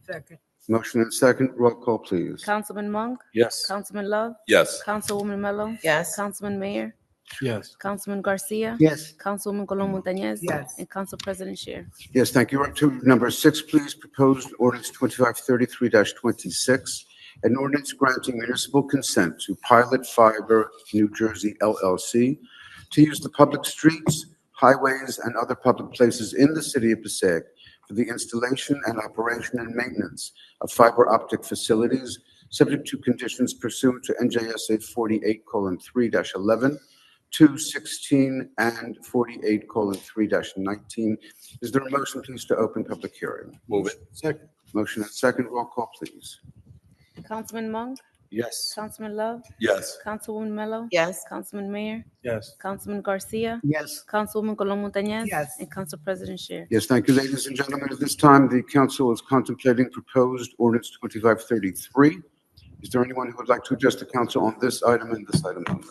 Second. Motion and second. Roll call, please. Councilman Monk? Yes. Councilman Love? Yes. Councilwoman Mello? Yes. Councilman Mayor? Yes. Councilman Garcia? Yes. Councilwoman Colon Montañez? Yes. And Council President Sher? Yes, thank you. We're up to number 6, please. Proposed ordinance 2533-26, an ordinance granting municipal consent to Pilot Fiber New Jersey LLC to use the public streets, highways, and other public places in the city of Passaic for the installation and operation and maintenance of fiber optic facilities, subject to conditions pursuant to NJSA 48:3-11, 216, and 48:3-19. Is there a motion, please, to open public hearing? Move it. Second. Motion and second. Roll call, please. Councilman Monk? Yes. Councilman Love? Yes. Councilwoman Mello? Yes. Councilman Mayor? Yes. Councilman Garcia? Yes. Councilwoman Colon Montañez? Yes. And Council President Sher? Yes, thank you, ladies and gentlemen. At this time, the council is contemplating proposed ordinance 2533. Is there anyone who would like to address the council on this item and this item only?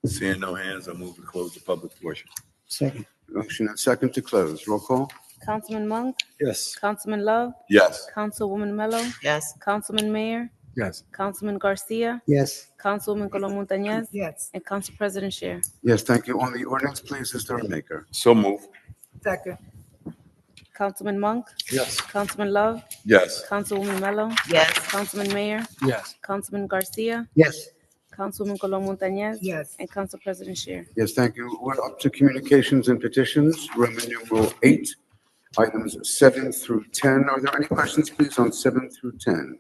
Seeing no hands, I move to close the public portion. Second. Motion and second to close. Roll call. Councilman Monk? Yes. Councilman Love? Yes. Councilwoman Mello? Yes. Councilman Mayor? Yes. Councilman Garcia? Yes. Councilwoman Colon Montañez? Yes. And Council President Sher? Yes, thank you. On the ordinance, please, is there a maker? So move. Second. Councilman Monk? Yes. Councilman Love? Yes. Councilwoman Mello? Yes. Councilman Mayor? Yes. Councilman Garcia? Yes. Councilwoman Colon Montañez? Yes. And Council President Sher? Yes, thank you. We're up to communications and petitions, Roman numeral 8, items 7 through 10. Are there any questions, please, on 7 through 10?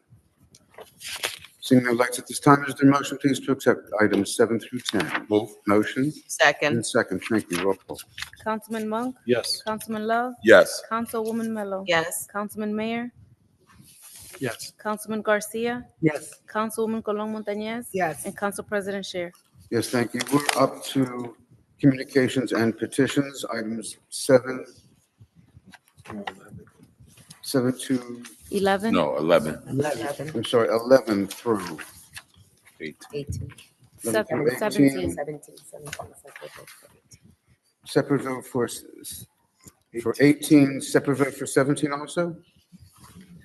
Seeing no lights at this time, is there a motion, please, to accept items 7 through 10? Move. Motion Second. and second. Thank you. Roll call. Councilman Monk? Yes. Councilman Love? Yes. Councilwoman Mello? Yes. Councilman Mayor? Yes. Councilman Garcia? Yes. Councilwoman Colon Montañez? Yes. And Council President Sher? Yes, thank you. We're up to communications and petitions, items 7 to, 11? No, 11. 11. I'm sorry, 11 through 8. 18. 17. 17. separate vote for 18, separate vote for 17 also?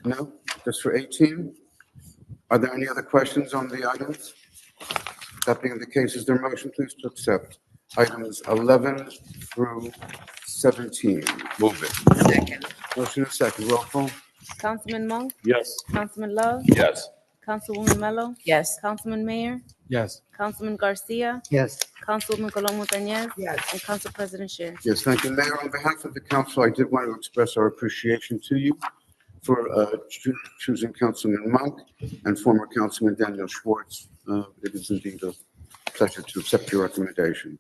No, just for 18? Are there any other questions on the items? That being the case, is there a motion, please, to accept items 11 through 17? Move it. Second. Motion and second. Roll call. Councilman Monk? Yes. Councilman Love? Yes. Councilwoman Mello? Yes. Councilman Mayor? Yes. Councilman Garcia? Yes. Councilwoman Colon Montañez? Yes. And Council President Sher? Yes, thank you, Mayor. On behalf of the council, I did want to express our appreciation to you for choosing Councilman Monk and former Councilman Daniel Schwartz. It is indeed a pleasure to accept your recommendation.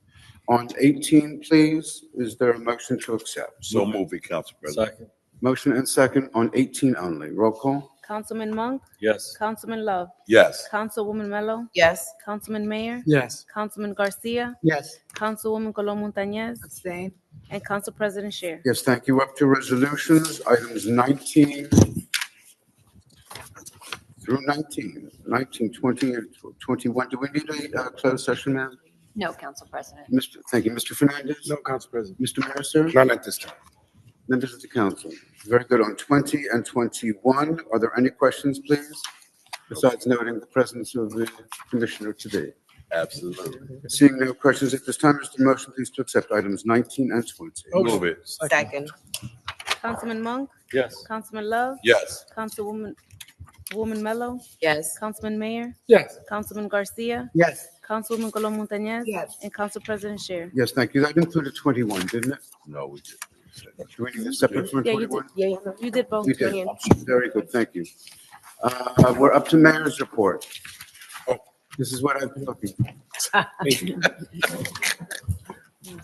On 18, please, is there a motion to accept? So move it, Council President. Second. Motion and second on 18 only. Roll call. Councilman Monk? Yes. Councilman Love? Yes. Councilwoman Mello? Yes. Councilman Mayor? Yes. Councilman Garcia? Yes. Councilwoman Colon Montañez? Abstain. And Council President Sher? Yes, thank you. Up to resolutions, items 19 through 19, 19, 20, and 21. Do we need a closed session, ma'am? No, Council President. Thank you. Mr. Fernandez? No, Council President. Mr. Mayor, sir? None at this time. Members of the council. Very good. On 20 and 21, are there any questions, please? Besides noting the presence of the commissioner today. Absolutely. Seeing no questions at this time, is the motion please to accept items 19 and 20? Move it. Second. Councilman Monk? Yes. Councilman Love? Yes. Councilwoman Mello? Yes. Councilman Mayor? Yes. Councilman Garcia? Yes. Councilwoman Colon Montañez? Yes. And Council President Sher? Yes, thank you. That included 21, didn't it? No, we did. Do we need a separate for Yeah, you 21? did. Yeah, you did both. You did. Very good, thank you. We're up to mayor's report. Oh, this is what I've been looking for.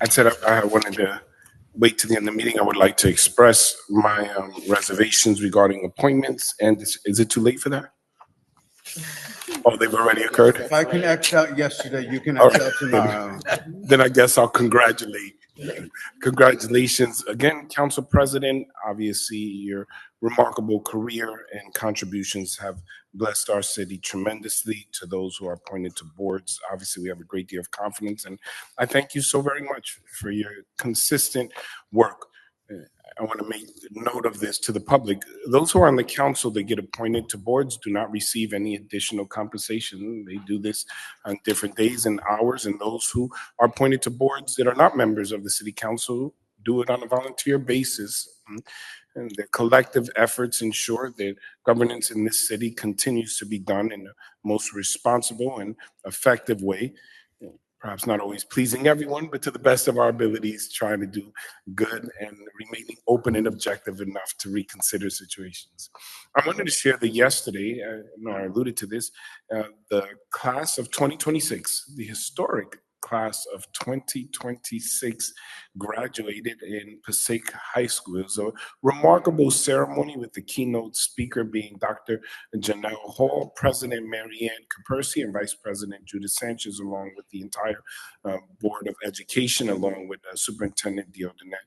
I said I wanted to wait to the end of the meeting. I would like to express my reservations regarding appointments. And is it too late for that? Oh, they've already occurred? If I can X out yesterday, you can All X right. out tomorrow. Then I guess I'll congratulate. Congratulations again, Council President. Obviously, you're remarkable career and contributions have blessed our city tremendously. To those who are appointed to boards, obviously we have a great deal of confidence, and I thank you so very much for your consistent work. I want to make note of this to the public. Those who are on the council that get appointed to boards do not receive any additional compensation. They do this on different days and hours, and those who are appointed to boards that are not members of the city council do it on a volunteer basis. And their collective efforts ensure that governance in this city continues to be done in the most responsible and effective way. Perhaps not always pleasing everyone, but to the best of our abilities, trying to do good and remaining open and objective enough to reconsider situations. I wanted to share that yesterday, I alluded to this, the class of 2026, the historic class of 2026 graduated in Passaic High School. It was a remarkable ceremony with the keynote speaker being Dr. Janelle Hall, President Mary Ann Capersi, and Vice President Judith Sanchez, along with the entire Board of Education, along with Superintendent Diodanet,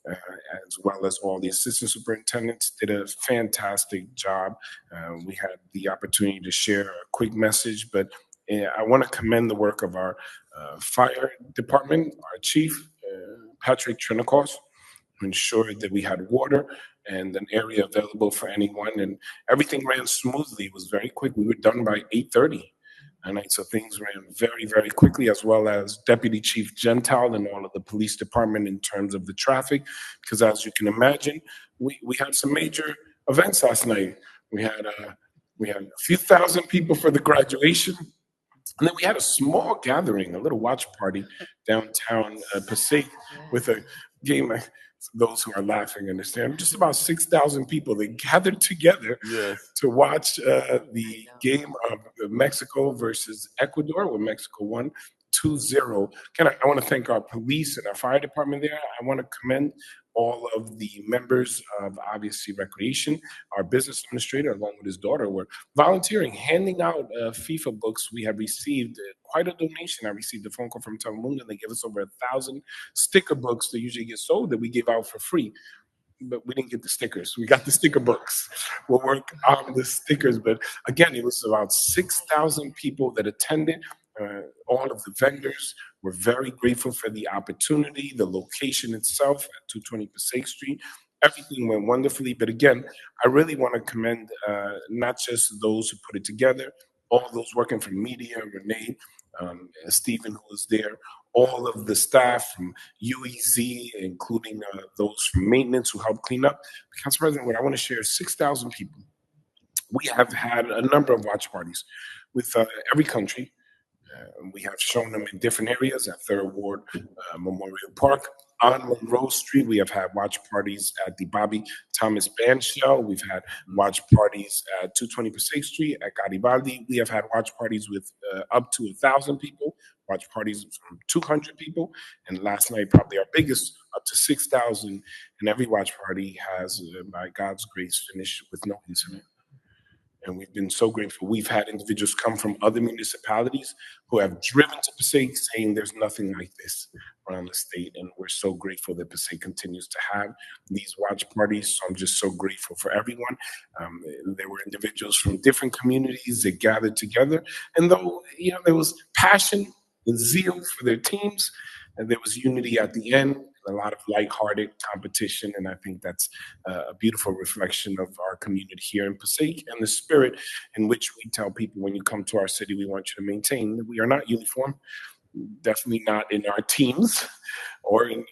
as well as all the assistant superintendents, did a fantastic job. We had the opportunity to share a quick message, but I want to commend the work of our fire department, our chief, Patrick Trinikos, who ensured that we had water and an area available for anyone, and everything ran smoothly. It was very quick. We were done by 8:30. And so things ran very, very quickly, as well as Deputy Chief Gentile and all of the police department in terms of the traffic, because as you can imagine, we had some major events last night. We had a few thousand people for the graduation. And then we had a small gathering, a little watch party downtown Passaic with a game. Those who are laughing understand. Just about 6,000 people that gathered together to watch the game of Mexico versus Ecuador, where Mexico won 2-0. I want to thank our police and our fire department there. I want to commend all of the members of obviously recreation. Our business administrator, along with his daughter, were volunteering, handing out FIFA books. We have received quite a donation. I received a phone call from Telemundo, and they gave us over 1,000 sticker books that usually get sold that we give out for free. But we didn't get the stickers. We got the sticker books. We'll work on the stickers. But again, it was about 6,000 people that attended. All of the vendors were very grateful for the opportunity, the location itself at 220 Passaic Street. Everything went wonderfully. But again, I really want to commend not just those who put it together, all those working for media, Renee, Stephen, who was there, all of the staff from UEZ, including those from maintenance who helped clean up. Council President, what I want to share is 6,000 people. We have had a number of watch parties with every country. We have shown them in different areas at Third Ward Memorial Park. On Monroe Street, we have had watch parties at the Bobby Thomas Band Shell. We've had watch parties at 220 Passaic Street at Garibaldi. We have had watch parties with up to 1,000 people, watch parties from 200 people, and last night, probably our biggest, up to 6,000. And every watch party has, by God's grace, finished with no incident. And we've been so grateful. We've had individuals come from other municipalities who have driven to Passaic saying there's nothing like this around the state. And we're so grateful that Passaic continues to have these watch parties. So I'm just so grateful for everyone. There were individuals from different communities that gathered together. And though, there was passion and zeal for their teams, and there was unity at the end, a lot of lighthearted competition, and I think that's a beautiful reflection of our community here in Passaic and the spirit in which we tell people when you come to our city, we want you to maintain. We are not uniform, definitely not in our teams or in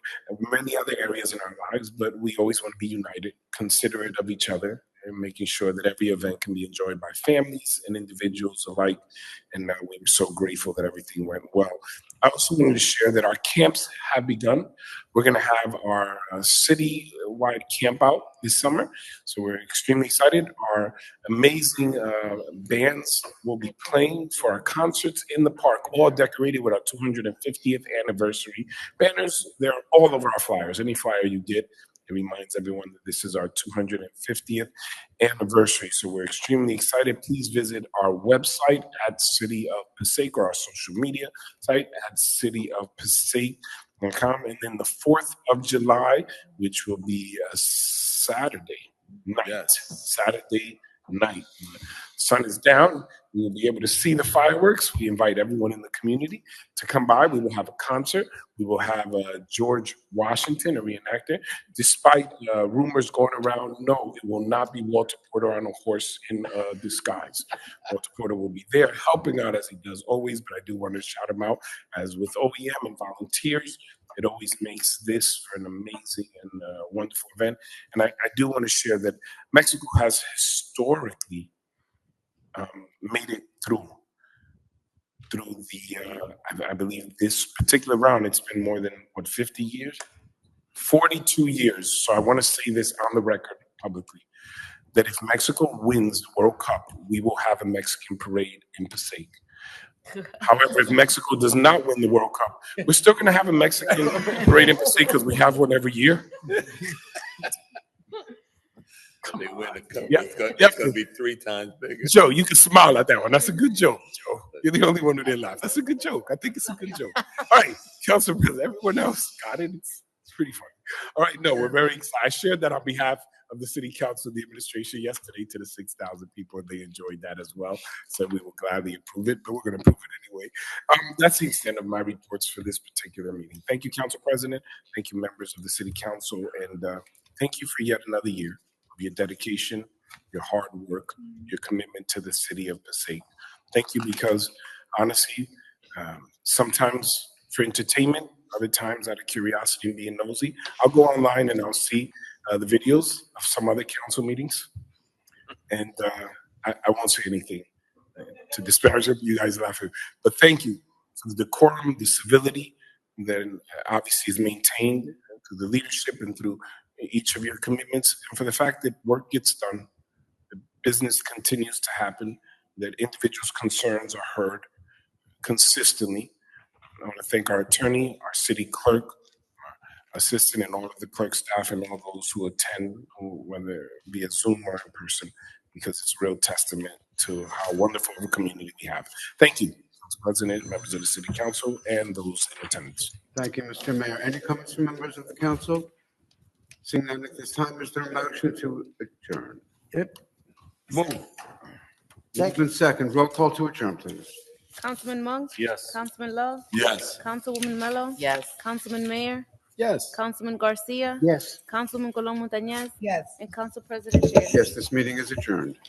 many other areas in our lives, but we always want to be united, considerate of each other, and making sure that every event can be enjoyed by families and individuals alike. And we were so grateful that everything went well. I also wanted to share that our camps have begun. We're going to have our city-wide camp out this summer, so we're extremely excited. Our amazing bands will be playing for our concerts in the park, all decorated with our 250th anniversary banners. They're all over our flyers. Any flyer you get, it reminds everyone that this is our 250th anniversary. So we're extremely excited. Please visit our website at City of Passaic, or our social media site at cityofpassaic.com. And then the 4th of July, which will be a Saturday, night, Saturday night. Sun is down. We will be able to see the fireworks. We invite everyone in the community to come by. We will have a concert. We will have George Washington, a reenactor. Despite rumors going around, no, it will not be Walter Porter on a horse in disguise. Walter Porter will be there helping out as he does always, but I do want to shout him out as with OEM and volunteers. It always makes this for an amazing and wonderful event. And I do want to share that Mexico has historically made it through the, I believe this particular round, it's been more than, 50 years? 42 years. So I want to say this on the record publicly, that if Mexico wins the World Cup, we will have a Mexican parade in Passaic. However, if Mexico does not win the World Cup, we're still going to have a Mexican parade in Passaic because we have one every year. They win the cup. Yeah. It's going to be 3 times bigger. Joe, you can smile at that one. That's a good joke, Joe. You're the only one who didn't laugh. That's a good joke. I think it's a good joke. All right, Council President, everyone else got it. It's pretty funny. All right, no, we're very excited. I shared that on behalf of the City Council, the administration yesterday to the 6,000 people, and they enjoyed that as well. So we will gladly approve it, but we're going to approve it anyway. That's the extent of my reports for this particular meeting. Thank you, Council President. Thank you, members of the City Council, and thank you for yet another year of your dedication, your hard work, your commitment to the city of Passaic. Thank you because, honestly, sometimes for entertainment, other times out of curiosity and being nosy, I'll go online and I'll see the videos of some other council meetings, and I won't say anything to disparage you guys laughing, but thank you for the decorum, the civility that obviously is maintained through the leadership and through each of your commitments, and for the fact that work gets done, that business continues to happen, that individuals' concerns are heard consistently. I want to thank our attorney, our city clerk, our assistant, and all of the clerk staff, and all those who attend, whether via Zoom or in person, because it's a real testament to how wonderful of a community we have. Thank you, Council President, members of the City Council, and those in attendance. Thank you, Mr. Mayor. Any comments from members of the council? Seeing none at this time, is there a motion to adjourn? Yep. Move. Moved in second. Roll call to adjourn, please. Councilman Monk? Yes. Councilman Love? Yes. Councilwoman Mello? Yes. Councilman Mayor? Yes. Councilman Garcia? Yes. Councilman Colon Montañez? Yes. And Council President Sherry? Yes, this meeting is adjourned.